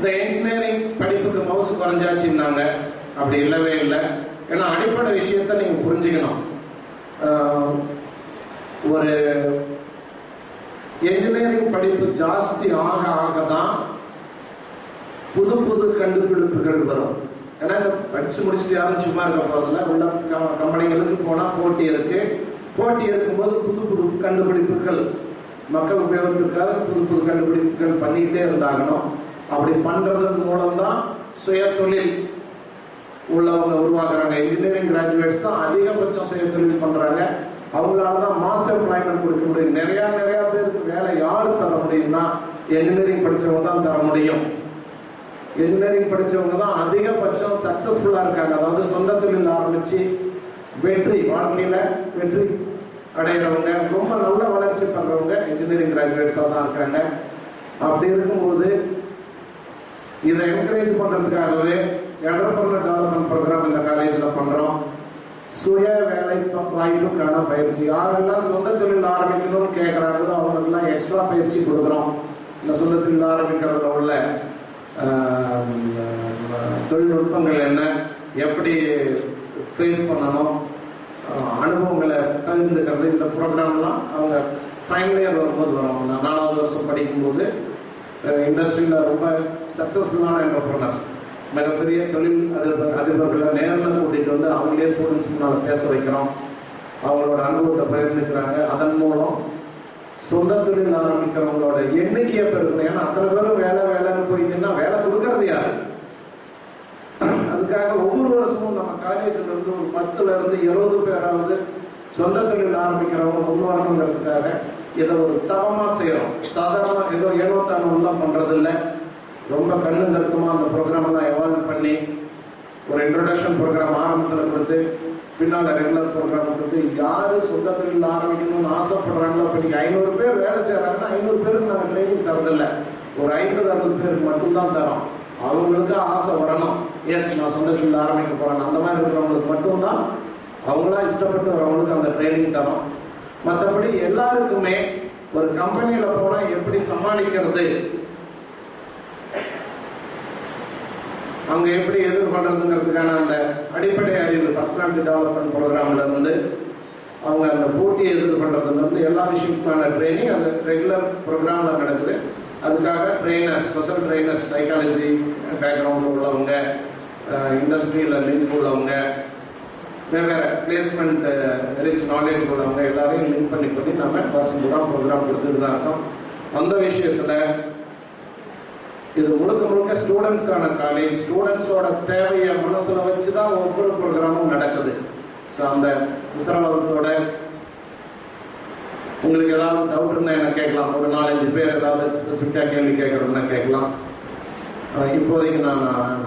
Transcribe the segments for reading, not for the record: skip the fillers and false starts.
இந்த இன்ஜினியரிங் படிப்புக்கு மவுசு குறைஞ்சாச்சுன்னாங்க. அப்படி இல்லவே இல்லை. ஏன்னா அடிப்படை விஷயத்த நீங்க புரிஞ்சுக்கணும். ஒரு என்ஜினியரிங் படிப்பு ஜாஸ்தி ஆக ஆக தான் புது புது கண்டுபிடிப்புகள் வரும். ஏன்னா படிச்சு முடிச்சுட்டு யாரும் சும்மா இருக்க போறதில்ல. உள்ள கம்பெனிகளுக்கு போனா போட்டி இருக்கு. போட்டி இருக்கும்போது புது புது கண்டுபிடிப்புகள் மக்கள் உபயோகத்துக்காக புது புது கண்டுபிடிப்புகள் பண்ணிக்கிட்டே இருந்தாகணும். அப்படி பண்றதன் மூலம்தான் சுய தொழில் உள்ளவங்க உருவாக்குறாங்க. இன்ஜினியரிங் கிராஜுவேட்ஸ் தான் அதிகபட்சம் சுய தொழில் பண்றாங்க. அவங்களால தான் மாஸ் எம்ப்ளாய்மெண்ட் கொடுக்க முடியும். நிறைய பேருக்கு வேலை யாரு தர முடியும்னா என்ஜினியரிங் படிச்சவங்க தான் தர முடியும். என்ஜினியரிங் படிச்சவங்க தான் அதிகபட்சம் சக்சஸ்ஃபுல்லா இருக்காங்க. அதாவது சொந்த தொழில் ஆரம்பிச்சு வெற்றி, வாழ்க்கையில வெற்றி அடைகிறவங்க, ரொம்ப நல்ல வளர்ச்சி பண்றவங்க இன்ஜினியரிங் கிராஜுவேட்ஸா தான் இருக்காங்க. அப்படி இருக்கும்போது இதை என்கரேஜ் பண்றதுக்காகவே என்டர்பிரனர் டெவலப்மெண்ட் ப்ரோக்ராம் இந்த காலேஜ்ல பண்றோம். சுய வேலை வாய்ப்புக்கான பயிற்சி. யாரெல்லாம் சொந்த தொழில் ஆரம்பிக்கணும்னு கேட்கறாங்களோ அவங்களுக்குலாம் எக்ஸ்ட்ரா பயிற்சி கொடுக்குறோம். இந்த சொந்த தொழில் ஆரம்பிக்கிறதுல உள்ள தொழில்நுட்பங்கள் என்ன, எப்படி ஃபேஸ் பண்ணணும், அனுபவங்களை பகிர்ந்துக்கிறது. இந்த ப்ரோக்ராம்லாம் அவங்க ஃபைனல் இயர் வரும்போது வரும். 4வது வருஷம் படிக்கும்போது இண்டஸ்ட்ரியில் ரொம்ப சக்ஸஸ்ஃபுல்லான என்டர்பிரனர்ஸ், மிகப்பெரிய தொழில் அதிபர்களை நேரில் கூட்டிகிட்டு வந்து அவங்களே ஸ்டூடெண்ட்ஸ் முன்னால் பேச வைக்கிறோம். அவங்களோட அனுபவத்தை பகிர்ந்துக்கிறாங்க. அதன் மூலம் சொந்த தொழில் ஆரம்பிக்கிறவங்களோட எண்ணிக்கையை பெருக்கணும். ஏன்னா அத்தனை பேரும் வேலைன்னு போயிட்டுன்னா வேலை கொடுக்கறது யாரு? அதுக்காக ஒவ்வொரு வருஷமும் நம்ம காலேஜில் இருந்து ஒரு 10ல இருந்து 20 பேராவது சொந்த தொழில் ஆரம்பிக்கிறவங்க முன் வரணுங்கிறதுக்காக இதை ஒரு தவமா செய்யறோம். சாதாரண ஏதோ ஏனோத்தானம்லாம் பண்றது இல்லை. ரொம்ப கண்ணு கருத்துமா அந்த ப்ரோக்ராம் எல்லாம் எவால்வ் பண்ணி ஒரு இன்ட்ரோடக்ஷன் ப்ரோக்ராம் ஆரம்பத்தில் கொடுத்து பின்னால் ரெகுலர் ப்ரோக்ராம் கொடுத்து யாரு சொந்த தொழில் ஆரம்பிக்கணும்னு ஆசைப்படுறாங்களோ இப்போ நீங்கள் 500 பேர் வேலை செய்யறாங்கன்னா 500 பேருக்கு நாங்கள் ட்ரைனிங் தரதில்லை. ஒரு 50-60 பேருக்கு மட்டும்தான் தரோம். அவங்களுக்கு ஆசை வரணும். எஸ், நான் சொந்த தொழில் ஆரம்பிக்க போறேன் அந்த மாதிரி இருக்கிறவங்களுக்கு மட்டும்தான், அவங்களா இஷ்டப்பட்டு வரவங்களுக்கு அந்த ட்ரைனிங் தரோம். மற்றபடி எல்லாருக்குமே ஒரு கம்பெனியில போனா எப்படி சமாளிக்கிறது, அவங்க எப்படி எதிர்கொள்றதுங்கிறதுக்கான அந்த அடிப்படை அறிவு பர்சனாலிட்டி டெவலப்மெண்ட் ப்ரோக்ராம்ல இருந்து அவங்க அந்த போட்டியை எதிர்கொள்றதுல இருந்து எல்லா விஷயத்துக்கான ட்ரைனிங் அந்த ரெகுலர் ப்ரோக்ராம்ல நடக்குது. அதுக்காக trainers, special trainers, psychology background உள்ளவங்க, இண்டஸ்ட்ரியில் லிங்க் உள்ளவங்க, வெவ்வேறு பிளேஸ்மெண்ட் ரிச் நாலேஜ் உள்ளவங்க எல்லாரையும் லிங்க் பண்ணி நம்ம பர்சன்ட் ப்ரோக்ராம் கொடுத்துட்டு தான் இருக்கோம். அந்த விஷயத்தில் இது முழுக்க ஸ்டூடெண்ட்ஸ்க்கான காலேஜ். ஸ்டூடெண்ட்ஸோட தேவையை மனசுல வச்சுதான் ஒவ்வொரு ப்ரோக்ராமும் நடக்குது. ஸோ அந்த உத்தரவாதத்தோட உங்களுக்கு ஏதாவது டவுட் இருந்தால் என்ன கேட்கலாம். ஒரு 4-5 பேர் ஏதாவது ஸ்பெசிஃபிக்காக கேள்வி கேட்கறதுனா கேட்கலாம். இப்போதைக்கு நான்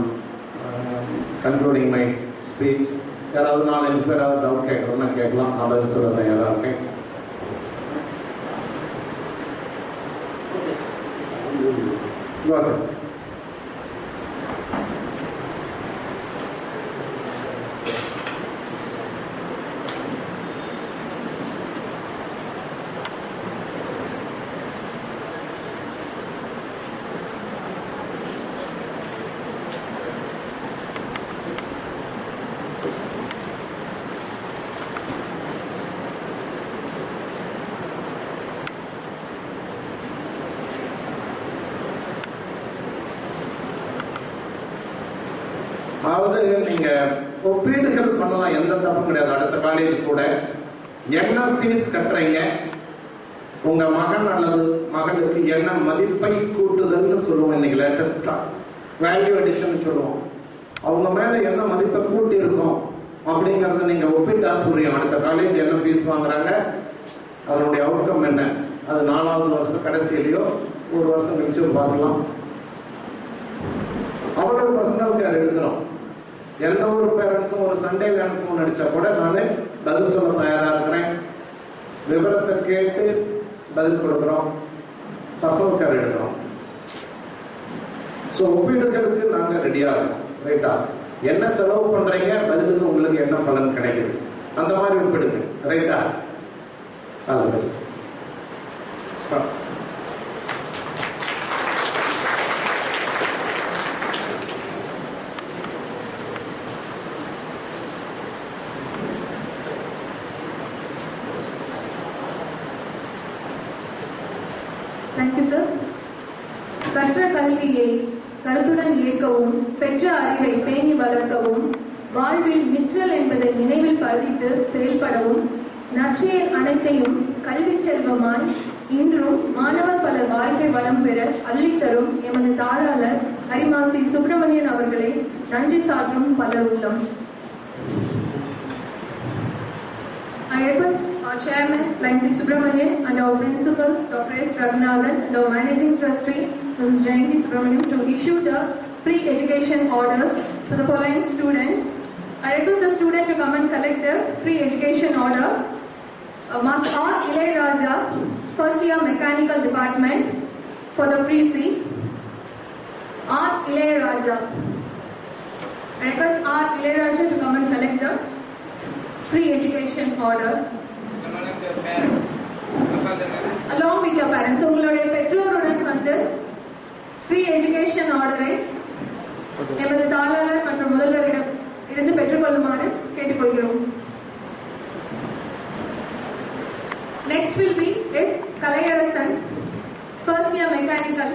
கன்க்ளூடிங் மை ஸ்பீச். யாராவது 4-5 பேர் ஏதாவது டவுட் கேட்கறதுனா கேட்கலாம். நான் பதில் சொல்ல தயாராக இருக்கேன். அதாவது நீங்க ஒப்பீடுகள் பண்ணலாம், எந்த தப்பும் கிடையாது. அடுத்த காலேஜ் கூட என்ன ஃபீஸ் கட்டுறீங்க, உங்க மகன் அல்லது மகளுக்கு என்ன மதிப்பை கூட்டுதல்னு சொல்லுவோம். இன்னைக்கு லேட்டஸ்டா வேல்யூ அடிஷன் சொல்லுவோம். அவங்க மேல என்ன மதிப்பை கூட்டி இருக்கும் அப்படிங்கறத நீங்க ஒப்பிட்டா புரியும். அடுத்த காலேஜ் என்ன ஃபீஸ் வாங்குறாங்க, அதனுடைய அவுட்கம் என்ன. அது 4வது வருஷம் கடைசியிலையோ ஒரு வருஷம் கழிச்சு பார்க்கலாம். அவ்வளவு பர்சனல் கேர் எடுக்கணும். எந்த ஒரு பேரண்ட்ஸும் ஒரு சண்டே எனக்கு ஃபோன் அடிச்சா கூட நான் பதில் சொல்ல தயாரா இருக்கிறேன். விவரத்தை கேட்டு பதில் கொடுக்கிறோம், பர்சனல் கேர் எடுக்கிறோம். ஸோ ஒப்பீடுகளுக்கு நாங்கள் ரெடியா இருக்கோம். ரைட்டா, என்ன செலவு பண்றீங்க, பதிலுக்கு உங்களுக்கு என்ன பலன் கிடைக்குது, அந்த மாதிரி ஒப்பிடுங்க. ரைட்டா, Thank you, sir. கற்ற கல்வியை கருத்துடன் ஏற்கவும், பெற்ற அறிவை பேணி வளர்க்கவும், வாழ்வில் மிற்றல் என்பதை நினைவில் பதித்து செயல்படவும், நற்செயல் அனைத்தையும் கல்வி செல்வமாய் இன்றும் மாணவர் பல வாழ்க்கை வளம் பெற அள்ளித்தரும் எமது தாளாளர் அரிமாசி சுப்பிரமணியன் அவர்களை நன்றி சாற்றும் பலர் உள்ளம். I request our chairman, Lainsi Subramanian, and our principal, Dr. S. Raghunathan, and our managing trustee, Mrs. Jayanti Subramanian, to issue the free education orders to the following students. I request the student to come and collect the free education order. Master R. Ilayaraja, first year mechanical department, for the free seat. R. Ilayaraja. I request R. Ilayaraja to come and collect the free education order. Along with your parents. உங்களுடைய பெற்றோருடன் வந்து free education order-ஐ எமது தாளாளர் மற்றும் முதல்வரிடம் இருந்து பெற்றுக்கொள்ளுமாறு கேட்டுக்கொள்கிறோம். Next will be S. Kalayarasan, first year mechanical.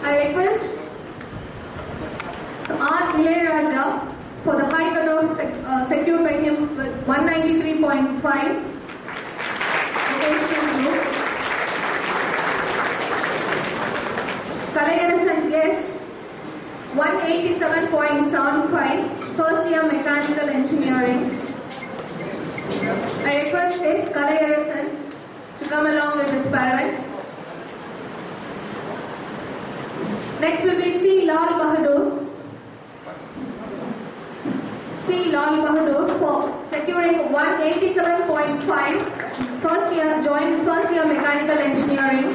I request R. Ilayaraja for the high cutoff secured by him with 193.5 vocational group. Kalayarasan S. 187.75 first year mechanical engineering. I request S. Kalayarasan to come along with his parent. Next will be C. Lal Bahadur. C. Lal Bahadur for securing 187.5 first year mechanical engineering.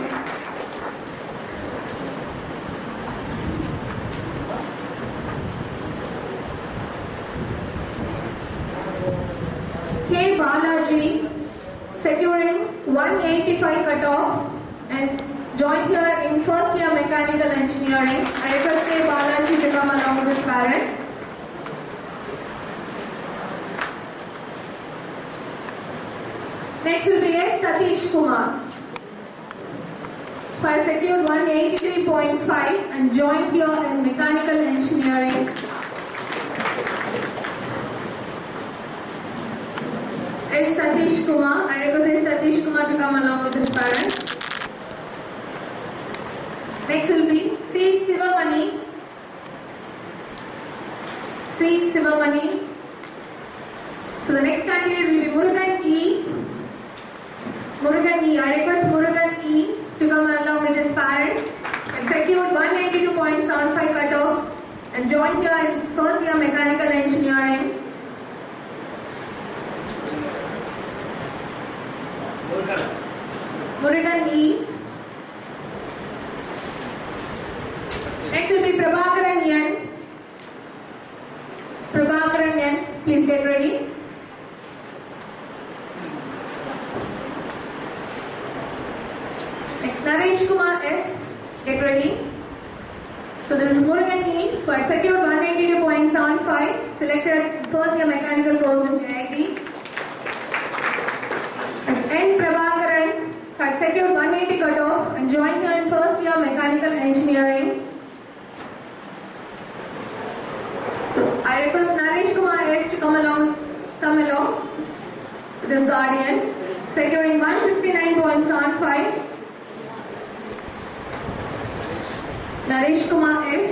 K. Balaji securing 185 cutoff and joined here in first year mechanical engineering. I request K. Balaji to come along with his parent. Next will be S. Satish Kumar, who has secured 183.5 and joined here in mechanical engineering. S. Satish Kumar. I request S. Satish Kumar to come along with his parent. Next will be C. Sivamani. C. Sivamani. So the next candidate will be Murugan E. Murugan E. I request Murugan E to come along with his parent and secured 182.75 cutoff and joined here in first year mechanical engineering. Murugan E. Next will be Prabhakaran N. Prabhakaran N. Please get ready. Next, Naresh Kumar S. Get ready. So this is Murugan E, who had secured 182.75, selected first year mechanical course in JIT. Next, N. Prabhakaran, who had secured 180 cutoff and joined here in first year mechanical engineering. So I request Naresh Kumar S to come along with his guardian, securing 169.75. Naresh Kumar S.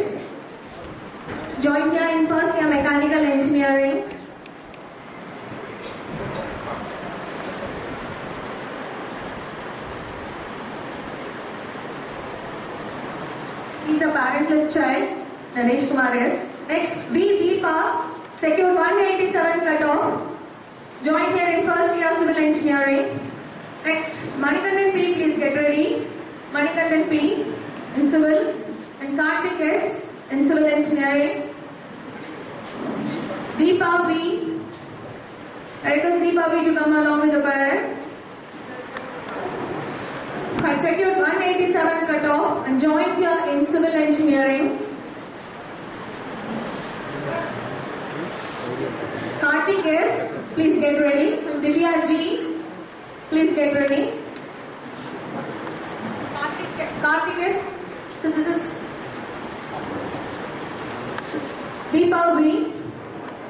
joined here in first year mechanical engineering. He is a parentless child, Naresh Kumar S. Next, B. Deepa secured 187 cutoff, joined here in first year civil engineering. Next, Manikandan P. Please get ready. Manikandan P. in civil and Karthik S. in civil engineering. Deepa B. I request Deepa B to come along with the parent. I secured 187 cutoff and joined here in civil engineering. Karthik S. Please get ready. And Divya G. Please get ready.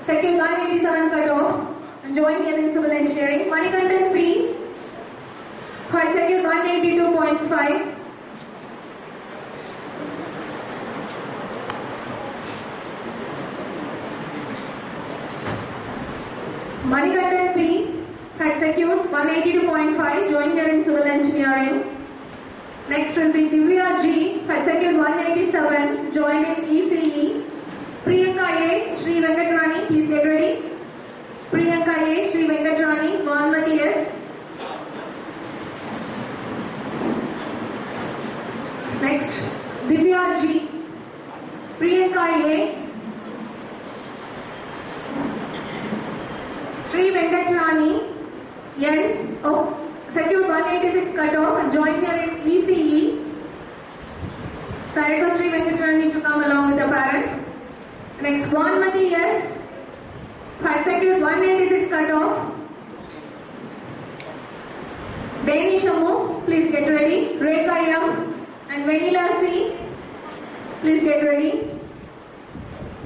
secured 187 cutoff and joined here in civil engineering. Manikandan P had secured 182.5. Manikandan P had secured 182.5, joined here in civil engineering. Next will be Divya G, had secured 187, joined in ECE. Priyanka A, Sri Venkatrani, please get ready. Priyanka A, Sri Venkatrani, Vanmati S. Next, Divya G, Priyanka A, Sri Venkatrani, N, secured 186 cutoff and joined here in ECE. So I request Sri Venkatrani to come along with the parent. Next, Vanmati S, had secured 186 cutoff. Danish Amu, please get ready. Rekha M and Vanilla C, please get ready.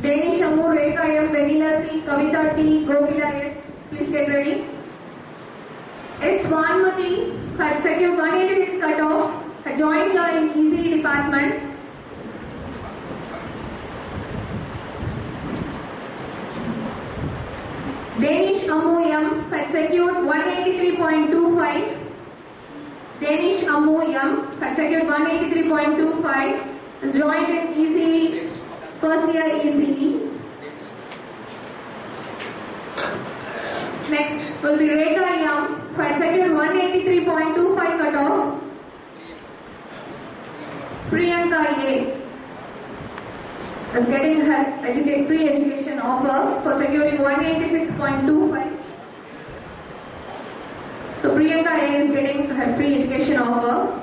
Danish Amu, Rekha M, Vanilla C, Kavita T, Gokila S, please get ready. S. Vanmati had secured 186 cutoff, had joined here in ECE department. Danish Amu M had secured 183.25. Danish Amu M had secured 183.25. Is joined in ECE, first year ECE. Next will be Rekha M, who had secured 183.25 cutoff. Priyanka A is getting her free education offer for securing 186.25. So Priyanka A is getting her free education offer.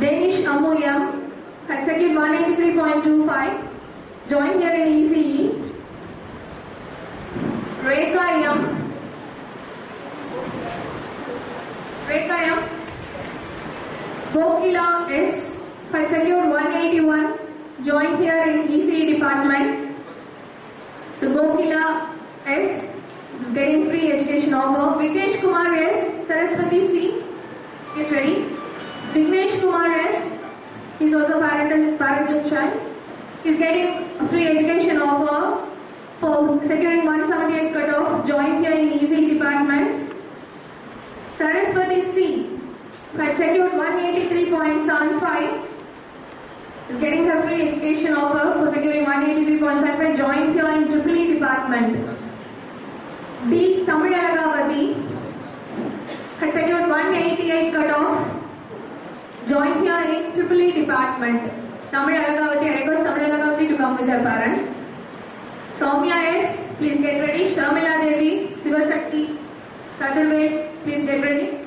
Danish Amu M had secured 183.25, joined here in ECE. Rekha M, Gokila S had secured 181, joined here in ECE department. So Gokila S is getting free education offer. Vignesh Kumar S, Saraswati C, get ready. Vignesh Kumar S, he is also parentless child. He is getting a free education offer for securing 178 cutoff, joined here in ECE department. Saraswati C had secured 183.75, is getting her free education offer for securing 183.75, joined here in EEE department. D. Tamil Alagavati had secured 188 cutoff, joined here in EEE department. Tamil Alagavati, I request Tamil Alagavati to come with her parent. Soumya S, please get ready. Sharmila Devi, Sivasakti, Kathirved, please get ready.